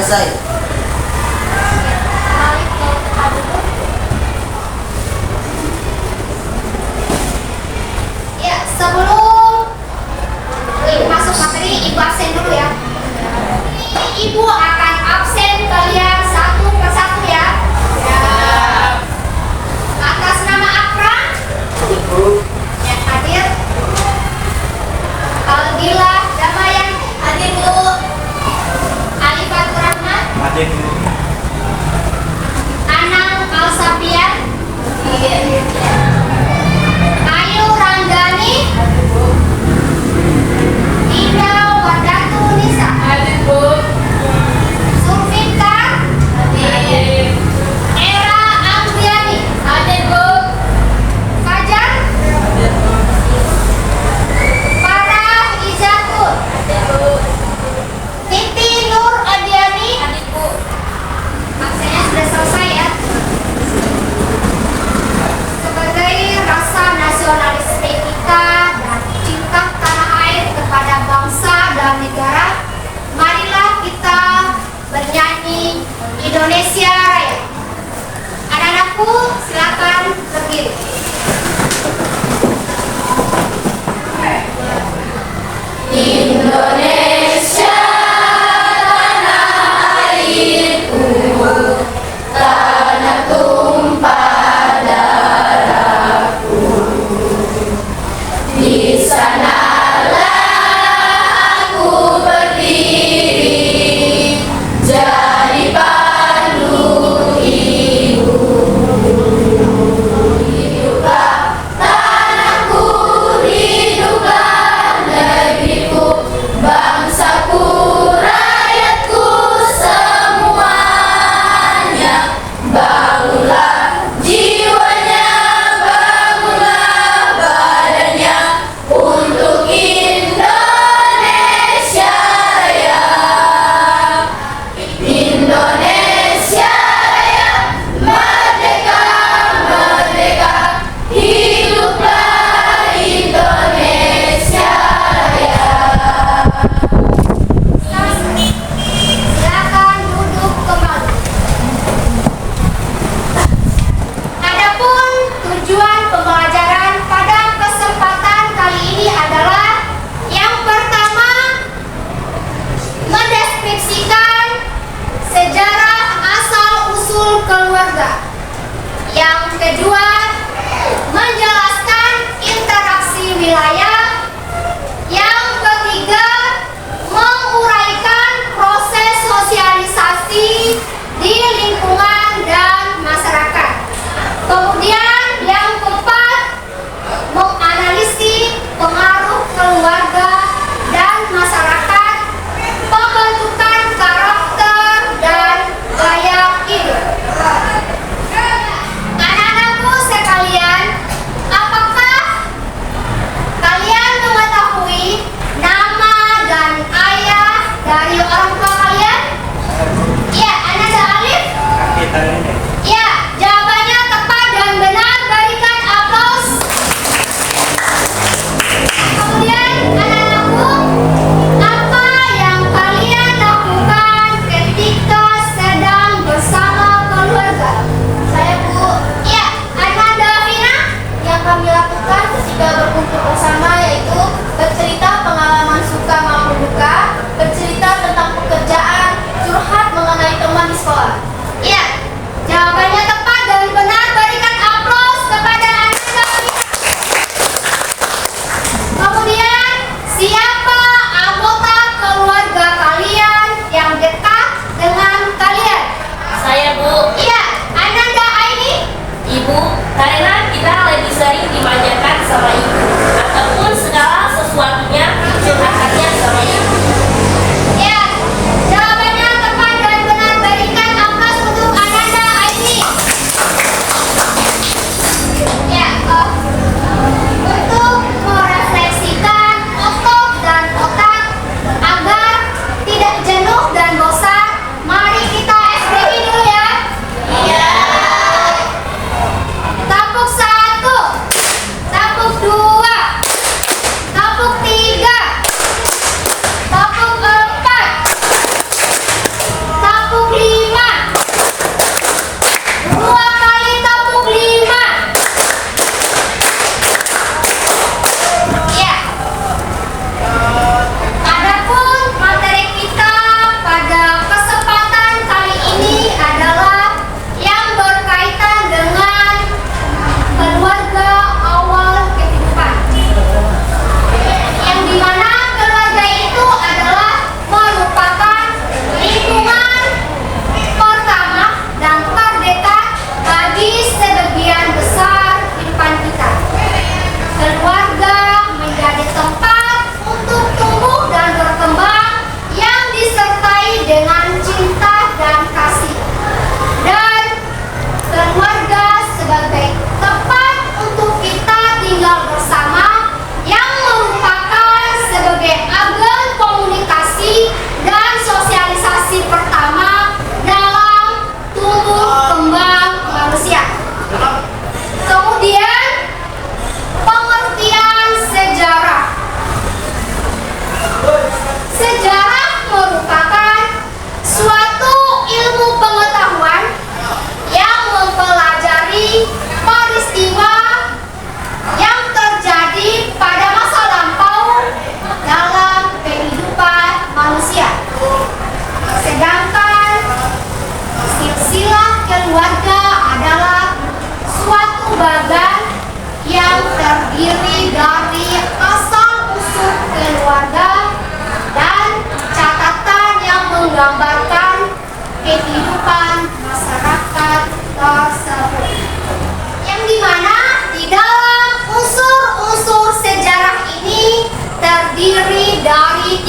selesai. Ya, sebelum masuk materi, Ibu absen dulu ya. Ibu akan absen kalian satu persatu ya. Atas nama Akram yang hadir, Aldila Damayan hadir Bu, Alifatur Rahman, Hadir. Anang Alsapian, Ayu Ranggani, Ida Wadatu Nisa, Sulfikar, Era Anggiani, Fajar, Farah Izatul, Titi Nur Adiani, absennya sudah selesai ya. Sebagai rasa nasionalisme kita dan cinta tanah air kepada bangsa dan negara, marilah kita bernyanyi Indonesia Raya. Anak-anakku silakan berdiri. Indonesia tanah airku, tanah tumpah darahku. Di sanalah aku berdiri, jadi pandu ibu.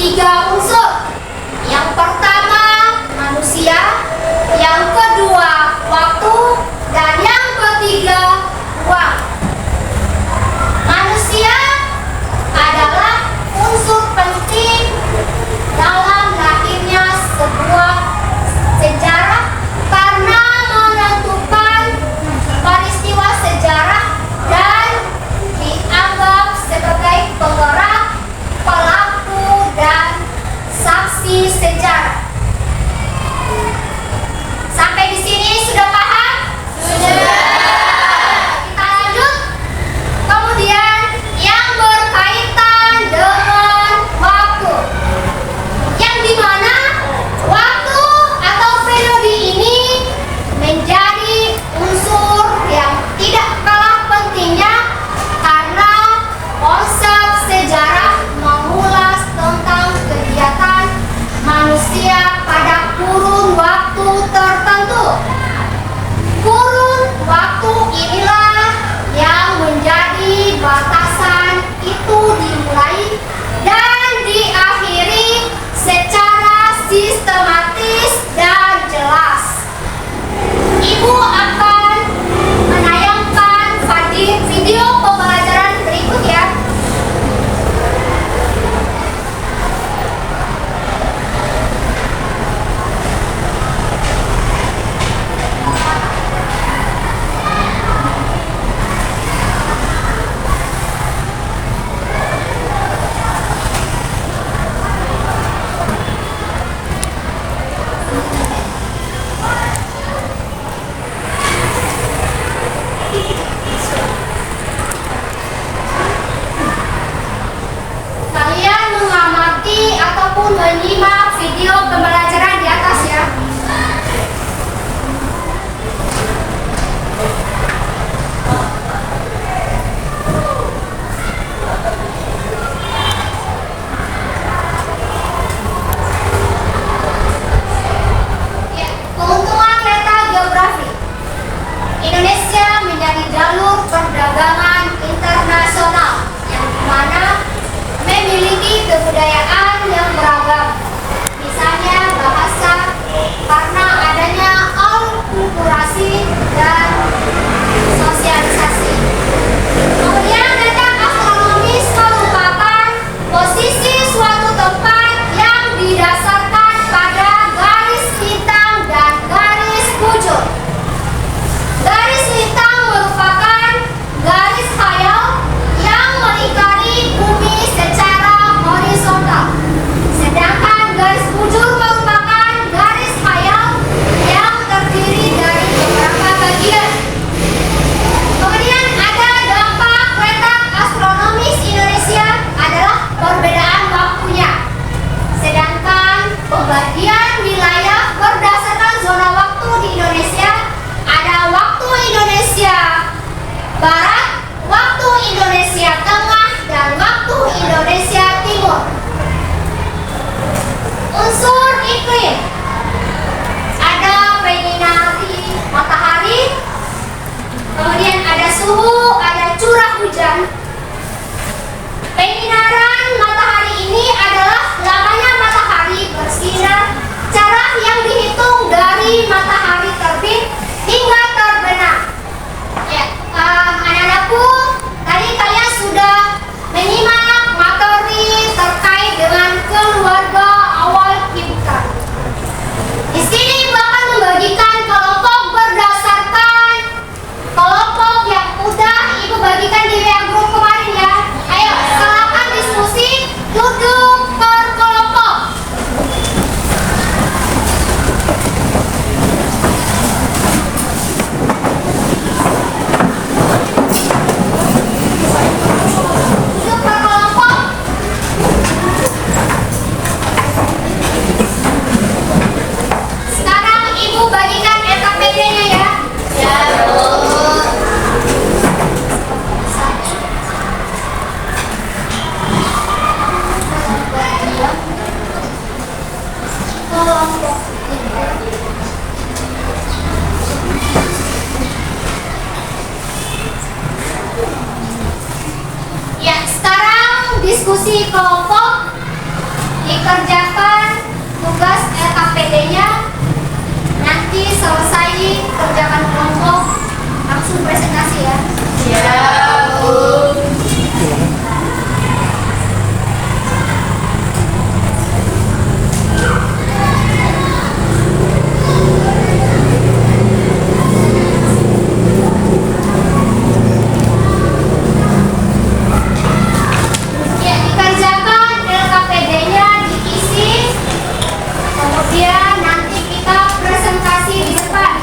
tiga unsur. Yang pertama manusia, yang kedua waktu, dan yang ketiga uang. Manusia adalah unsur penting dalam lahirnya sebuah sejarah karena menentukan peristiwa sejarah dan dianggap sebagai penggerak, pelaku, dan saksi sejarah. Sampai di sini sudah paham? Sudah. Kita lanjut. Kemudian yang berkaitan dengan waktu, yang dimana waktu atau periode ini menjadi unsur yang tidak kalah pentingnya karena konsep sejarah mengulas tentang kegiatan manusia pada kurun waktu tertentu. Kurun waktu inilah yang menjadi batasan itu dimulai dan diakhiri secara sistematis dan jelas. Ibu akan menayangkan video pembelajaran berikut ya. Kalian mengamati ataupun menyimak video pembelajaran di atas ya. Ya, keuntungan peta geografi. Indonesia menjadi jalur perdagangan internasional yang dimana memiliki kebudayaan yang beragam. Misalnya bahasa, karena adanya alkulturasi dan sosialisasi. Kemudian letak astronomis merupakan posisi suatu tempat yang didasarkan pada garis lintang dan garis bujur. Garis lintang merupakan garis khayal yang melingkari bumi secara horizontal, sedangkan garis bujur merupakan garis khayal yang terdiri dari beberapa bagian. Kemudian ada dampak letak astronomis Indonesia adalah perbedaan waktunya, sedangkan pembagian wilayah berdasarkan zona waktu di Indonesia ada waktu Indonesia Barat, waktu Indonesia Tengah, dan waktu Indonesia Timur. Unsur iklim, ada fenomena matahari, kemudian ada suhu, ada curah hujan. Penyinaran matahari ini adalah lamanya matahari bersinar, cara yang dihitung dari matahari terbit hingga terbenam. Ya, anak-anakku, tadi kalian sudah menyimak materi terkait dengan keluarga awal kita. Di sini Ibu akan membagikan kelompok berdasarkan kelompok yang udah Ibu bagikan di WA group kemarin ya. Ayo, silakan diskusi, duduk per kelompok. Duduk per kelompok. Sekarang Ibu bagikan SKPD-nya ya. Ya, Bu. Kelompok ya, sekarang diskusi kelompok dikerjakan tugas LKPD-nya, nanti selesai kerjakan kelompok langsung presentasi ya. Siap, Bu. Ya, dikerjakan LKPD-nya diisi, kemudian nanti kita presentasi di depan.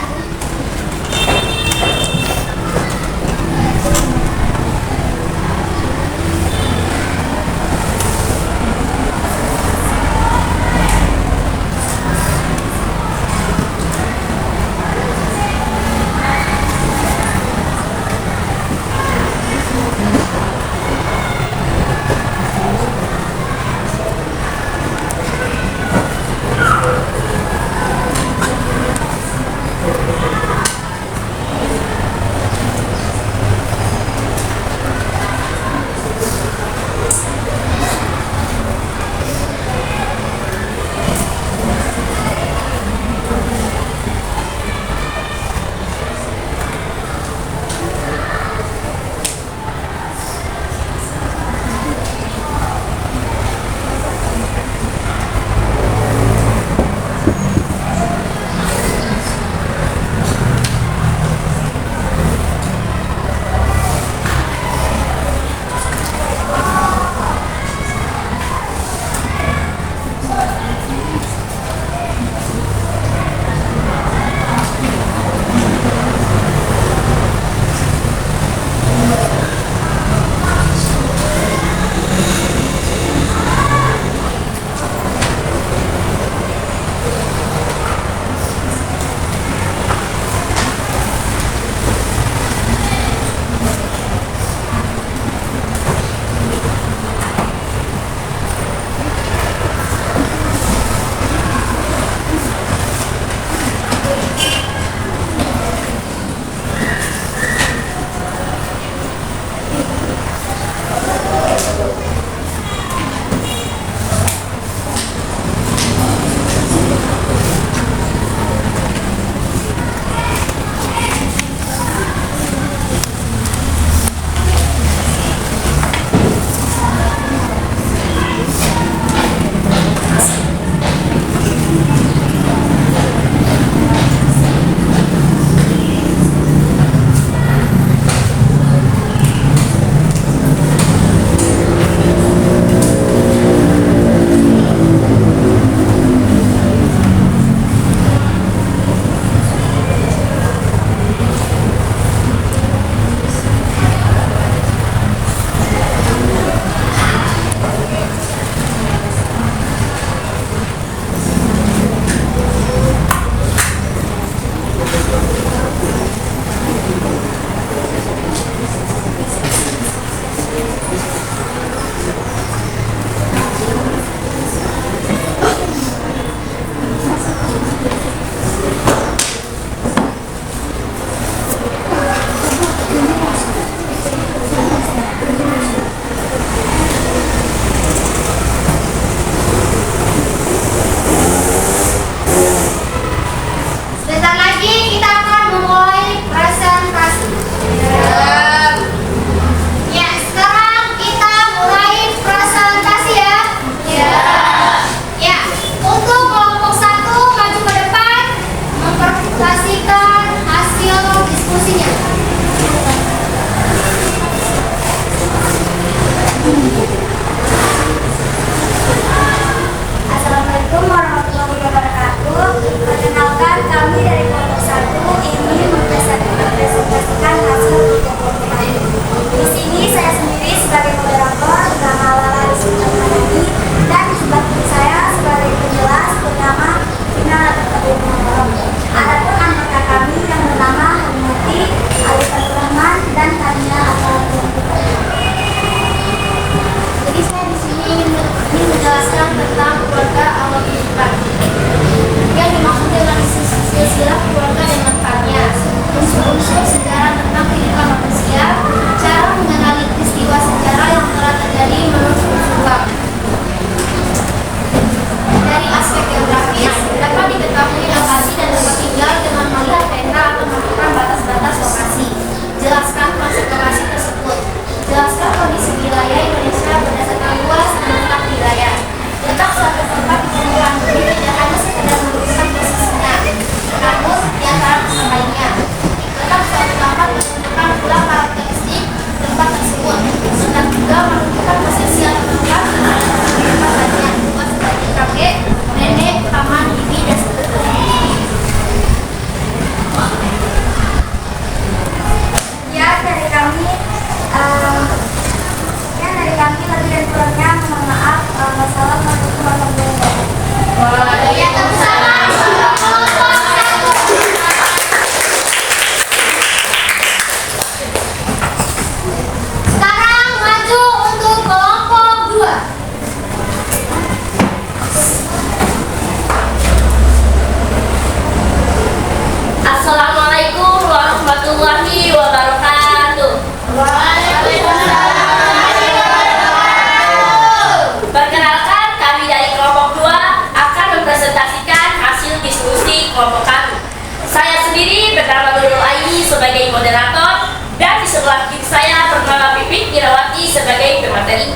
sebagai moderator, dan di sebelah kiri saya bernama Pipit Irawati sebagai pemateri.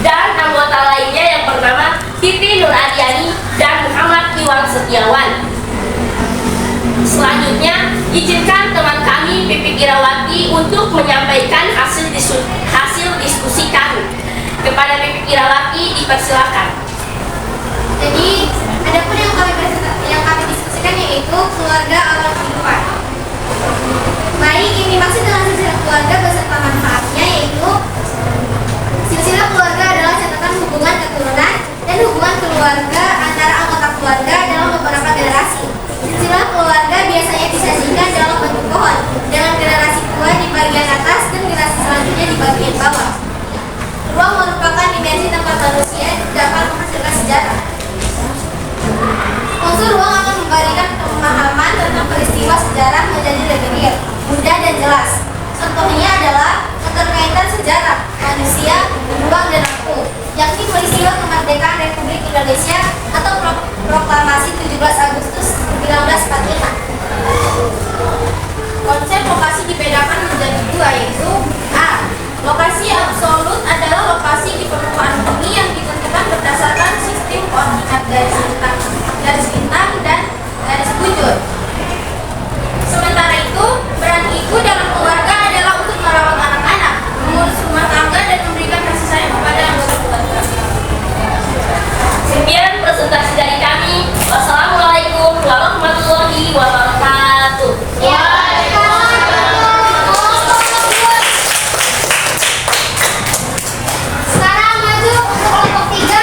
Dan anggota lainnya yang bernama Titi Nur Adiani dan Muhammad Iwan Setiawan. Selanjutnya, izinkan teman kami Pipit Irawati untuk menyampaikan hasil diskusi kami. Kepada Pipit Irawati dipersilakan. Jadi, ada pun yang kami diskusikan yaitu keluarga awal kehidupan. Baik, ini maksud dengan silsilah keluarga beserta manfaatnya yaitu silsilah keluarga adalah catatan hubungan keturunan dan hubungan keluarga antara anggota keluarga dalam beberapa generasi. Silsilah keluarga biasanya disajikan dalam bentuk pohon dengan generasi tua di bagian atas dan generasi selanjutnya di bagian bawah. Ruang merupakan dimensi tempat manusia dapat menghasilkan sejarah. Unsur ruang akan memberikan pemahaman tentang peristiwa sejarah menjadi lebih real, mudah dan jelas. Contohnya adalah keterkaitan sejarah manusia, ruang dan waktu, yakni peristiwa kemerdekaan Republik Indonesia atau proklamasi 17 Agustus 1945. Konsep lokasi dibedakan menjadi dua, yaitu A. Lokasi absolut adalah lokasi di permukaan bumi yang ditentukan berdasarkan sistem koordinat garis bintang dan garis bujur. Sementara itu, peran ibu dalam keluarga adalah untuk merawat anak-anak, mengurus rumah tangga dan memberikan kasih sayang kepada anggota keluarga. Sekian presentasi dari kami. Wassalamualaikum warahmatullahi wabarakatuh. Sekarang maju untuk kelompok 3.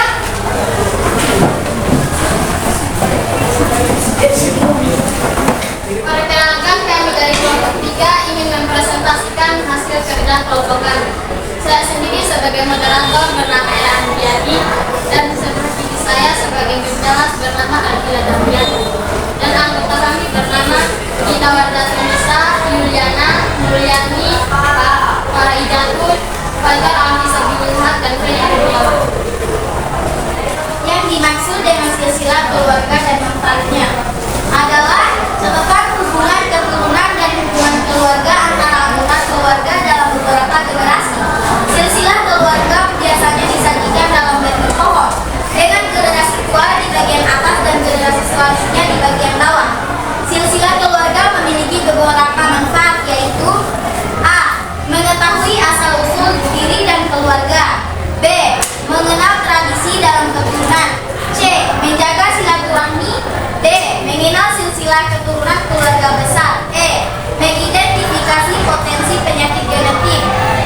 Perkenalkan, kami dari kelompok 3 ingin mempresentasikan hasil kerja kelompok kami. Saya sendiri sebagai moderator bernama Ella Andiani dan sebelah kiri saya sebagai penjelas bernama Aldila Damiani. Dan anggota kami bernama Gita Wardatunisa, Yuliana, Mulyani, Faraidatul, Fajar Alhamdulillah dan Feni Ardiawan. Yang dimaksud dengan silsilah keluarga dan manfaatnya adalah catatan hubungan keturunan dan hubungan keluarga antara anggota keluarga dalam beberapa generasi. Silsilah keluarga biasanya disajikan dalam bentuk pohon dengan generasi tua di bagian atas dan generasi selanjutnya di bagian bawah. Silsilah keluarga memiliki beberapa manfaat, yaitu A. Mengetahui asal-usul diri dan keluarga. B. Mengenal tradisi dalam keturunan. C. Menjaga silaturahmi. D. Mengenal silsilah keturunan keluarga besar. E. Mengidentifikasi potensi penyakit genetik.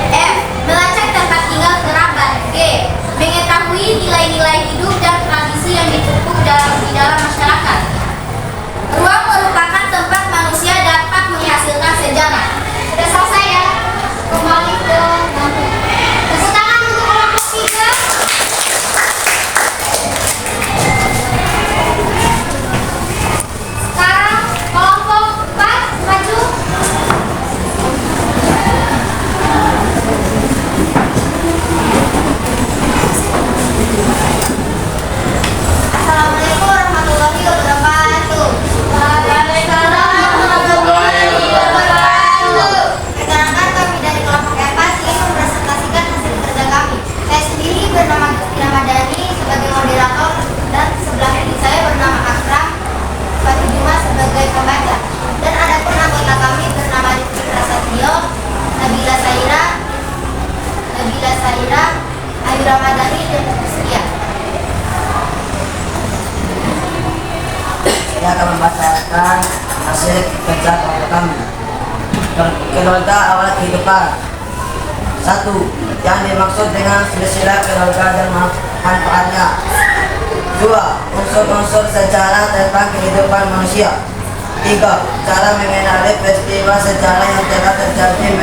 F. Melacak tempat tinggal kerabat. G. Mengetahui nilai-nilai hidup dan tradisi yang dipupuk di dalam masyarakat. Ruang merupakan tempat manusia dapat menghasilkan sejarah. Sudah selesai ya? Kembali ke bangku. Tepuk tangan untuk kelompok 3. Sekarang kelompok 4 maju. Assalamualaikum warahmatullahi wabarakatuh. Waalaikumsalam warahmatullahi wabarakatuh. Perkenalkan, kami dari kelompok 4 ingin mempresentasikan hasil kerja kami. Saya sendiri bernama Kristina Madani sebagai moderator dan sebelah kiri saya bernama Akram Fatijuma sebagai pembaca. Dan ada pun anggota kami bernama Rizky Prasetyo, Nabila Saira, Ayu Ramadhani dan Setia. Saya akan membacakan hasil kerja kelompok kami. Keluarga awal kehidupan. 1. Yang dimaksud dengan silsilah keluarga dan manfaatnya. 2. Unsur-unsur sejarah tentang kehidupan manusia. 3. Cara mengenali peristiwa sejarah yang telah terjadi